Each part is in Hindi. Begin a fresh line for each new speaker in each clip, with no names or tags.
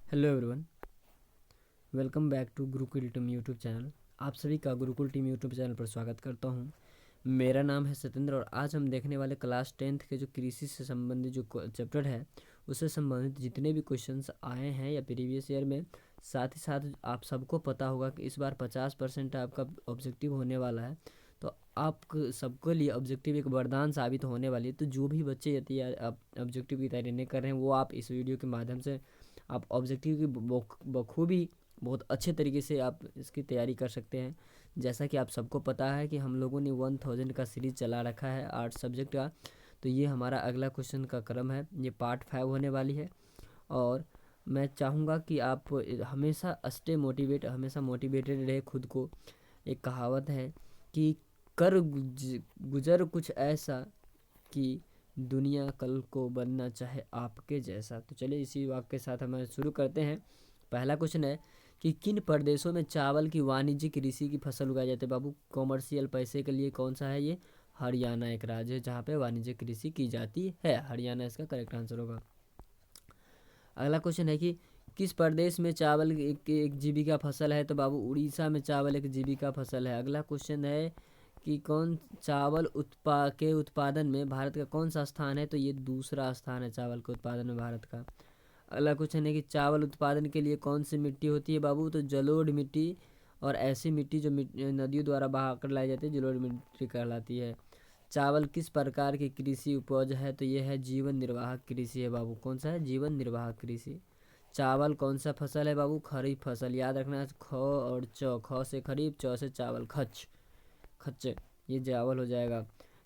Hello everyone, welcome back to Gurukul team YouTube channel. आप सभी का गुरुकुल टीम यूट्यूब चैनल पर स्वागत करता हूं। मेरा नाम है सत्येंद्र और आज हम देखने वाले क्लास 10th के जो कृषि से संबंधित जो चैप्टर है उससे संबंधित जितने भी क्वेश्चंस आए हैं या प्रीवियस ईयर में, साथ ही साथ आप सबको पता होगा कि इस बार 50% आपका ऑब्जेक्टिव होने वाला है। तो आप सबके लिए ऑब्जेक्टिव एक वरदान साबित होने वाली है। तो जो भी बच्चे यदि ऑब्जेक्टिव की तैयारी नहीं कर रहे हैं वो आप इस वीडियो के माध्यम से आप ऑब्जेक्टिव की बखूबी बहुत अच्छे तरीके से आप इसकी तैयारी कर सकते हैं। जैसा कि आप सबको पता है कि हम लोगों ने 1000 का सीरीज चला रखा है आर्ट सब्जेक्ट का। तो ये हमारा अगला क्वेश्चन का क्रम है, ये पार्ट 5 होने वाली है। और मैं चाहूँगा कि आप हमेशा स्टे मोटिवेट, हमेशा मोटिवेटेड रहे खुद को। एक कहावत है कि कर गुजर कुछ ऐसा कि दुनिया कल को बनना चाहे आपके जैसा। तो चलिए इसी वाक्य के साथ हम शुरू करते हैं। पहला क्वेश्चन है कि किन प्रदेशों में चावल की वाणिज्यिक कृषि की फसल उगाई जाती है। बाबू कॉमर्शियल पैसे के लिए कौन सा है ये? हरियाणा एक राज्य है जहाँ पे वाणिज्यिक कृषि की जाती है। हरियाणा इसका करेक्ट आंसर होगा। अगला क्वेश्चन है कि किस प्रदेश में चावल एक जीविका फसल है। तो बाबू उड़ीसा में चावल एक जीविका फसल है। अगला क्वेश्चन है कि कौन चावल के उत्पादन में भारत का कौन सा स्थान है। तो ये दूसरा स्थान है चावल के उत्पादन में भारत का। अगला क्वेश्चन है कि चावल उत्पादन के लिए कौन सी मिट्टी होती है। बाबू तो जलोढ़ मिट्टी और ऐसी मिट्टी जो नदियों द्वारा बहा कर लाई जाती है जलोढ़ मिट्टी कहलाती है। चावल किस प्रकार की कृषि उपज है। तो ये है जीवन निर्वाह कृषि है बाबू। कौन सा है? जीवन निर्वाह कृषि। चावल कौन सा फसल है बाबू? खरीफ फसल। याद रखना ख और च, ख से खरीफ, च से चावल, खच खच्च ये चावल हो जाएगा।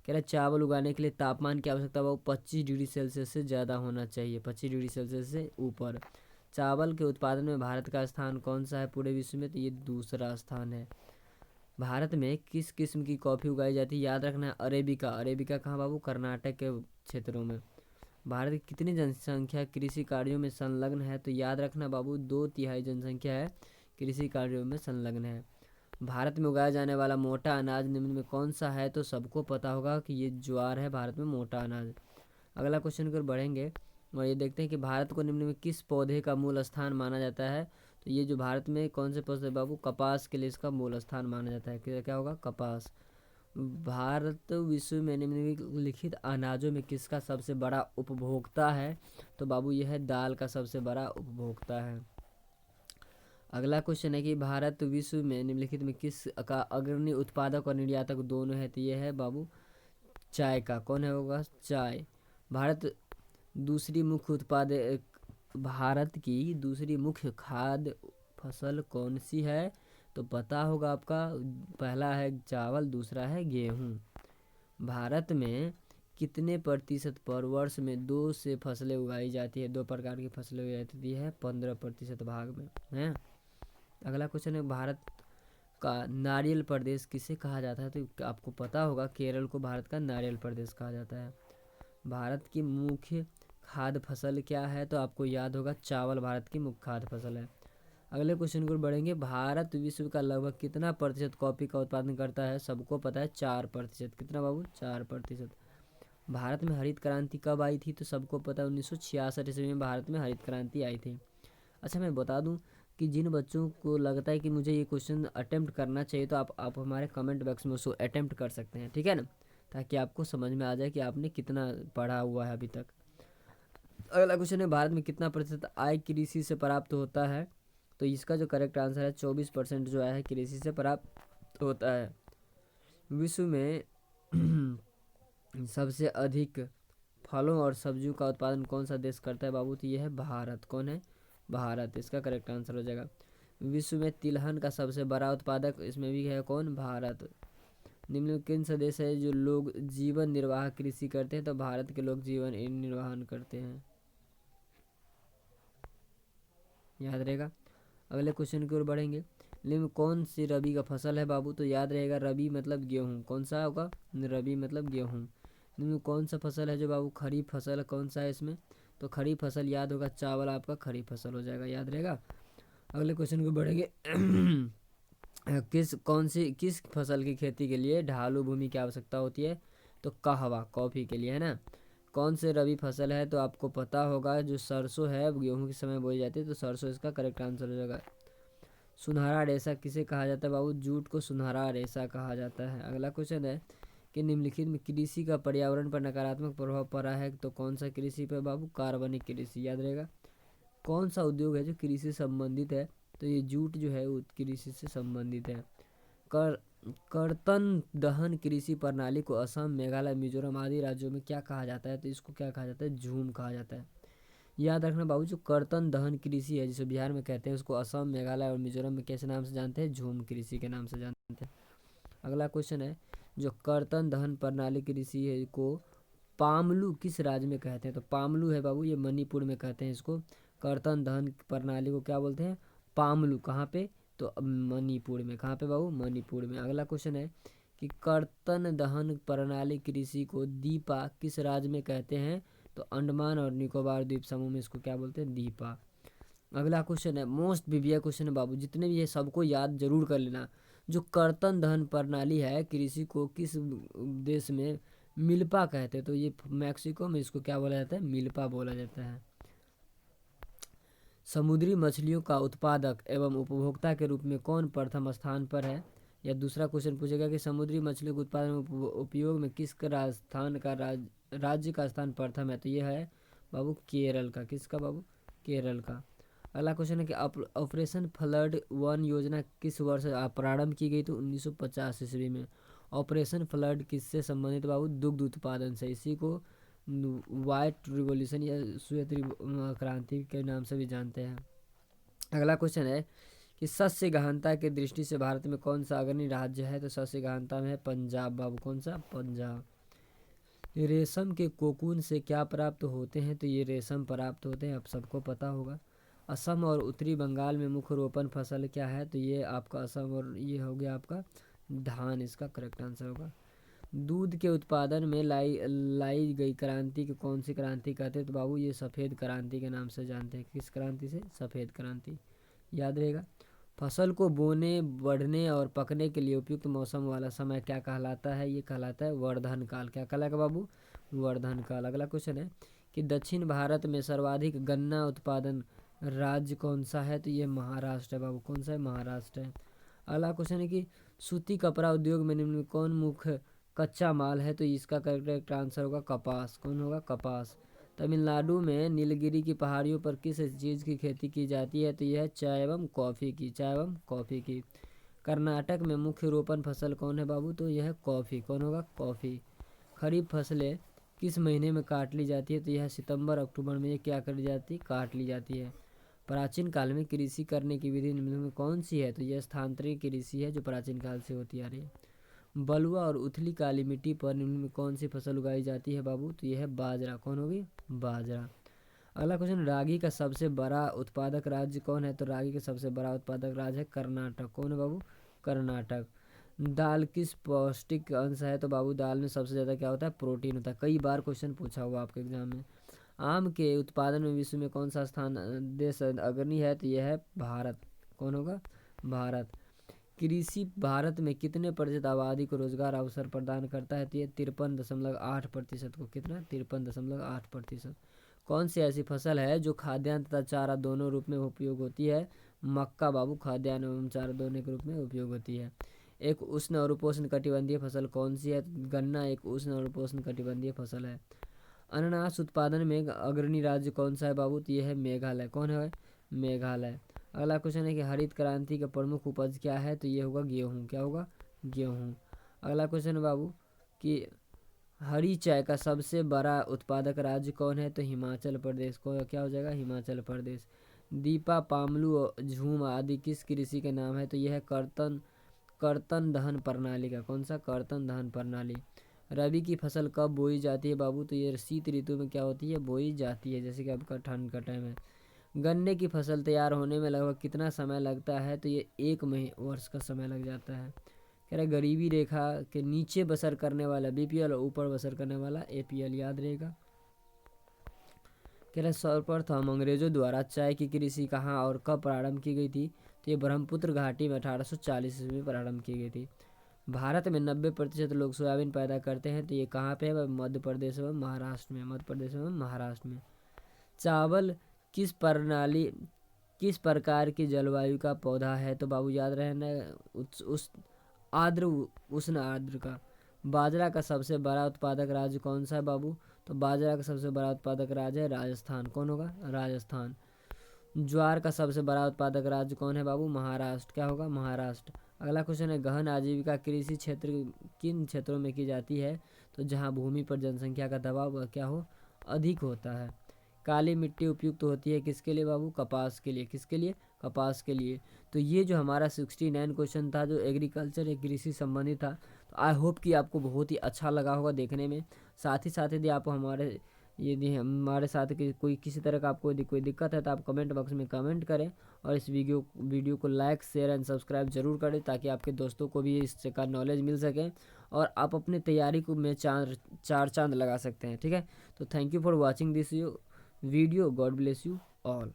कह रहे चावल उगाने के लिए तापमान की आवश्यकता वो 25 डिग्री सेल्सियस से ज़्यादा होना चाहिए, 25 डिग्री सेल्सियस से ऊपर। चावल के उत्पादन में भारत का स्थान कौन सा है पूरे विश्व में? तो ये दूसरा स्थान है। भारत में किस किस्म की कॉफ़ी उगाई जाती है? याद रखना है अरेबिका। अरेबिका कहाँ बाबू? कर्नाटक के क्षेत्रों में। भारत की कितनी जनसंख्या कृषि कार्यों में संलग्न है? तो याद रखना बाबू 2/3 जनसंख्या है कृषि कार्यों में संलग्न है। भारत में उगाया जाने वाला मोटा अनाज निम्न में कौन सा है? तो सबको पता होगा कि ये ज्वार है भारत में मोटा अनाज। अगला क्वेश्चन की ओर बढ़ेंगे और ये देखते हैं कि भारत को निम्न में किस पौधे का मूल स्थान माना जाता है। तो ये जो भारत में कौन से पौधे बाबू? कपास के लिए इसका मूल स्थान माना जाता है। क्या होगा? कपास। भारत विश्व में निम्नलिखित अनाजों में किसका सबसे बड़ा उपभोक्ता है? तो बाबू यह है दाल का सबसे बड़ा उपभोक्ता है। अगला क्वेश्चन है कि भारत विश्व में निम्नलिखित में किस का अग्रणी उत्पादक और निर्यातक दोनों है। तो ये है बाबू चाय का। कौन है होगा? चाय। भारत दूसरी मुख्य भारत की दूसरी मुख्य खाद्य फसल कौन सी है? तो पता होगा आपका, पहला है चावल, दूसरा है गेहूँ। भारत में कितने प्रतिशत पर वर्ष में दो से फसलें उगाई जाती है? दो प्रकार की फसलें उगाई जाती है 15% भाग में है। अगला क्वेश्चन है भारत का नारियल प्रदेश किसे कहा जाता है? तो आपको पता होगा केरल को भारत का नारियल प्रदेश कहा जाता है। भारत की मुख्य खाद्य फसल क्या है? तो आपको याद होगा चावल भारत की मुख्य खाद्य फसल है। अगले क्वेश्चन को बढ़ेंगे। भारत विश्व का लगभग कितना प्रतिशत कॉफी का उत्पादन करता है? सबको पता है 4%। कितना बाबू? 4%। भारत में हरित क्रांति कब आई थी? तो सबको पता है 1966 ईस्वी में भारत में हरित क्रांति आई थी। अच्छा मैं बता दूं कि जिन बच्चों को लगता है कि मुझे ये क्वेश्चन अटेम्प्ट करना चाहिए तो आप हमारे कमेंट बॉक्स में उसको अटेम्प्ट कर सकते हैं, ठीक है ना, ताकि आपको समझ में आ जाए कि आपने कितना पढ़ा हुआ है अभी तक। अगला क्वेश्चन है भारत में कितना प्रतिशत आय कृषि से प्राप्त होता है? तो इसका जो करेक्ट आंसर है 24% जो आय है कृषि से प्राप्त होता है। विश्व में सबसे अधिक फलों और सब्जियों का उत्पादन कौन सा देश करता है बाबू? तो ये है भारत। कौन है? भारत। इसका करेक्ट आंसर हो जाएगा। विश्व में तिलहन का सबसे बड़ा उत्पादक इसमें भी है कौन? भारत। निम्न किन से देश है जो लोग जीवन निर्वाह कृषि करते हैं? तो भारत के लोग जीवन निर्वाहन करते हैं, याद रहेगा। अगले क्वेश्चन की ओर बढ़ेंगे। निम्न कौन सी रबी का फसल है बाबू? तो याद रहेगा रबी मतलब गेहूँ। कौन सा होगा? रबी मतलब गेहूँ। निम्न कौन सा फसल है जो बाबू खरीफ फसल कौन सा है इसमें? तो खरीफ फसल याद होगा चावल आपका खरीफ फसल हो जाएगा, याद रहेगा। अगले क्वेश्चन को बढ़ेंगे। किस फसल की खेती के लिए ढालू भूमि की आवश्यकता होती है? तो कहवा, कॉफ़ी के लिए है ना। कौन से रबी फसल है? तो आपको पता होगा जो सरसों है गेहूं के समय बोई जाती है, तो सरसों इसका करेक्ट आंसर हो जाएगा। सुनहरा रेशा किसे कहा जाता है बाबू? जूट को सुनहरा रेशा कहा जाता है। अगला क्वेश्चन है कि निम्नलिखित में कृषि का पर्यावरण पर नकारात्मक प्रभाव पड़ा है, तो कौन सा कृषि पे बाबू? कार्बनिक कृषि, याद रहेगा। कौन सा उद्योग है जो कृषि से संबंधित है? तो ये जूट जो है वो कृषि से संबंधित है। कर कर्तन दहन कृषि प्रणाली को असम, मेघालय, मिजोरम आदि राज्यों में क्या कहा जाता है? तो इसको क्या कहा जाता है? झूम कहा जाता है। याद रखना बाबू, जो कर्तन दहन कृषि है जिसे बिहार में कहते हैं, उसको असम, मेघालय और मिजोरम में कैसे नाम से जानते हैं? झूम कृषि के नाम से जानते हैं। अगला क्वेश्चन है, जो कर्तन दहन प्रणाली कृषि है को पामलू किस राज्य में कहते हैं? तो पामलू है बाबू, ये मणिपुर में कहते हैं इसको। कर्तन दहन प्रणाली को क्या बोलते हैं? पामलू। कहाँ पे? तो मणिपुर में। कहाँ पे बाबू? मणिपुर में। अगला क्वेश्चन है कि कर्तन दहन प्रणाली कृषि को दीपा किस राज्य में कहते हैं? तो अंडमान और निकोबार द्वीप समूह में इसको क्या बोलते हैं? दीपा। अगला क्वेश्चन है, मोस्ट बीबीआई क्वेश्चन है बाबू, जितने भी है सबको याद जरूर कर लेना। जो कर्तन दहन प्रणाली है कृषि को किस देश में मिल्पा कहते हैं? तो ये मैक्सिको में इसको क्या बोला जाता है? मिल्पा बोला जाता है। समुद्री मछलियों का उत्पादक एवं उपभोक्ता के रूप में कौन प्रथम स्थान पर है? या दूसरा क्वेश्चन पूछेगा कि समुद्री मछलियों के उत्पादन में उपयोग में किस राजस्थान का राज्य का स्थान प्रथम है? तो ये है बाबू केरल का। किसका बाबू? केरल का। अगला क्वेश्चन है कि ऑपरेशन फ्लड 1 योजना किस वर्ष प्रारंभ की गई? तो 1950 ईस्वी में। ऑपरेशन फ्लड किससे संबंधित बाबू? दुग्ध उत्पादन से। इसी को वाइट रिवॉल्यूशन या श्वेत क्रांति के नाम से भी जानते हैं। अगला क्वेश्चन है कि शस्य गहनता की दृष्टि से भारत में कौन सा अग्रणी राज्य है? तो शस्य गहनता में है पंजाब बाबू। कौन सा? पंजाब। रेशम के कोकून से क्या प्राप्त होते हैं? तो ये रेशम प्राप्त होते हैं, आप सबको पता होगा। असम और उत्तरी बंगाल में मुख्य रोपण फसल क्या है? तो ये आपका असम और ये हो गया आपका धान, इसका करेक्ट आंसर होगा। दूध के उत्पादन में लाई गई क्रांति को कौन सी क्रांति कहते हैं? तो बाबू ये सफ़ेद क्रांति के नाम से जानते हैं। किस क्रांति से? सफ़ेद क्रांति, याद रहेगा। फसल को बोने, बढ़ने और पकने के लिए उपयुक्त मौसम वाला समय क्या कहलाता है? ये कहलाता है वर्धन काल। क्या कहलाएगा बाबू? वर्धन काल। अगला क्वेश्चन है कि दक्षिण भारत में सर्वाधिक गन्ना उत्पादन राज्य कौन सा है? तो ये महाराष्ट्र है बाबू। कौन सा है? महाराष्ट्र है। अगला क्वेश्चन है कि सूती कपड़ा उद्योग में निम्न में कौन मुख्य कच्चा माल है? तो इसका करेक्ट आंसर होगा कपास। कौन होगा? कपास। तमिलनाडु में नीलगिरी की पहाड़ियों पर किस चीज़ की खेती की जाती है? तो यह है चाय एवं कॉफ़ी की। चाय एवं कॉफ़ी की। कर्नाटक में मुख्य रोपण फसल कौन है बाबू? तो यह है कॉफ़ी। कौन होगा? कॉफ़ी। खरीफ फसलें किस महीने में काट ली जाती है? तो यह सितंबर अक्टूबर में ये क्या कर जाती है? काट ली जाती है। प्राचीन काल में कृषि करने की विधि निम्न में कौन सी है? तो यह स्थानांतरित कृषि है जो प्राचीन काल से होती आ रही है। बलुआ और उथली काली मिट्टी पर निम्न में कौन सी फसल उगाई जाती है बाबू? तो यह है बाजरा। कौन होगी? बाजरा। अगला क्वेश्चन, रागी का सबसे बड़ा उत्पादक राज्य कौन है? तो रागी का सबसे बड़ा उत्पादक राज्य है कर्नाटक। कौन है बाबू? कर्नाटक। दाल किस पौष्टिक अंश है? तो बाबू दाल में सबसे ज़्यादा क्या होता है? प्रोटीन होता है। कई बार क्वेश्चन पूछा हुआ आपके एग्जाम में। आम के उत्पादन में विश्व में कौन सा स्थान देश अग्रणी है? तो यह है भारत। कौन होगा? भारत। कृषि भारत में कितने प्रतिशत आबादी को रोजगार अवसर प्रदान करता है? तो ये 53.8% को। कितना? 53.8%। कौन सी ऐसी फसल है जो खाद्यान्न तथा चारा दोनों रूप में उपयोग होती है? मक्का बाबू खाद्यान्न एवं चारा दोनों के रूप में उपयोग होती है। एक उष्ण और उपोष्ण कटिबंधीय फसल कौन सी है? गन्ना एक उष्ण और उपोष्ण कटिबंधीय फसल है। अनानास उत्पादन में अग्रणी राज्य कौन सा है बाबू? तो ये है मेघालय। कौन है? मेघालय। अगला क्वेश्चन है कि हरित क्रांति का प्रमुख उपज क्या है? तो ये होगा गेहूँ। क्या होगा? गेहूँ। अगला क्वेश्चन है बाबू कि हरी चाय का सबसे बड़ा उत्पादक राज्य कौन है? तो हिमाचल प्रदेश। को क्या हो जाएगा? हिमाचल प्रदेश। दीपा, पामलू, झूम आदि किस कृषि के नाम है? तो यह है कर्तन दहन प्रणाली का। कौन सा? कर्तन दहन प्रणाली। रबी की फसल कब बोई जाती है बाबू? तो ये शीत ऋतु में क्या होती है? बोई जाती है, जैसे कि आपका ठंड का टाइम है। गन्ने की फसल तैयार होने में लगभग कितना समय लगता है? तो ये 1 वर्ष का समय लग जाता है। कह रहा गरीबी रेखा के नीचे बसर करने वाला बीपीएल और ऊपर बसर करने वाला एपीएल, याद रहेगा। कह रहा सर्वप्रथम अंग्रेजों द्वारा चाय की कृषि कहाँ और कब प्रारंभ की गई थी? तो ये ब्रह्मपुत्र घाटी में 1840 ईस्वी में प्रारंभ की गई थी। भारत में 90% लोग सोयाबीन पैदा करते हैं, तो ये कहाँ पे है? मध्य प्रदेश एवं महाराष्ट्र में, मध्य प्रदेश एवं महाराष्ट्र में। चावल किस प्रकार की जलवायु का पौधा है? तो बाबू याद रहना, उस आर्द्र उष्ण आर्द्र का। बाजरा का सबसे बड़ा उत्पादक राज्य कौन सा है बाबू? तो बाजरा का सबसे बड़ा उत्पादक राज्य है राजस्थान। कौन होगा? राजस्थान। ज्वार का सबसे बड़ा उत्पादक राज्य कौन है बाबू? महाराष्ट्र। क्या होगा? महाराष्ट्र। अगला क्वेश्चन है, गहन आजीविका कृषि क्षेत्र किन क्षेत्रों में की जाती है? तो जहाँ भूमि पर जनसंख्या का दबाव क्या हो? अधिक होता है। काली मिट्टी उपयुक्त होती है किसके लिए बाबू? कपास के लिए। किसके लिए? कपास के लिए। तो ये जो हमारा 69 क्वेश्चन था, जो एग्रीकल्चर या कृषि संबंधित था, तो आई होप कि आपको बहुत ही अच्छा लगा होगा देखने में। साथ ही यदि आप यदि हमारे साथ कोई किसी तरह का आपको यदि कोई दिक्कत है, तो आप कमेंट बॉक्स में कमेंट करें, और इस वीडियो को लाइक, शेयर एंड सब्सक्राइब जरूर करें, ताकि आपके दोस्तों को भी इसका नॉलेज मिल सके और आप अपनी तैयारी को में चार चांद लगा सकते हैं। ठीक है, तो thank you for watching this video. God bless you all.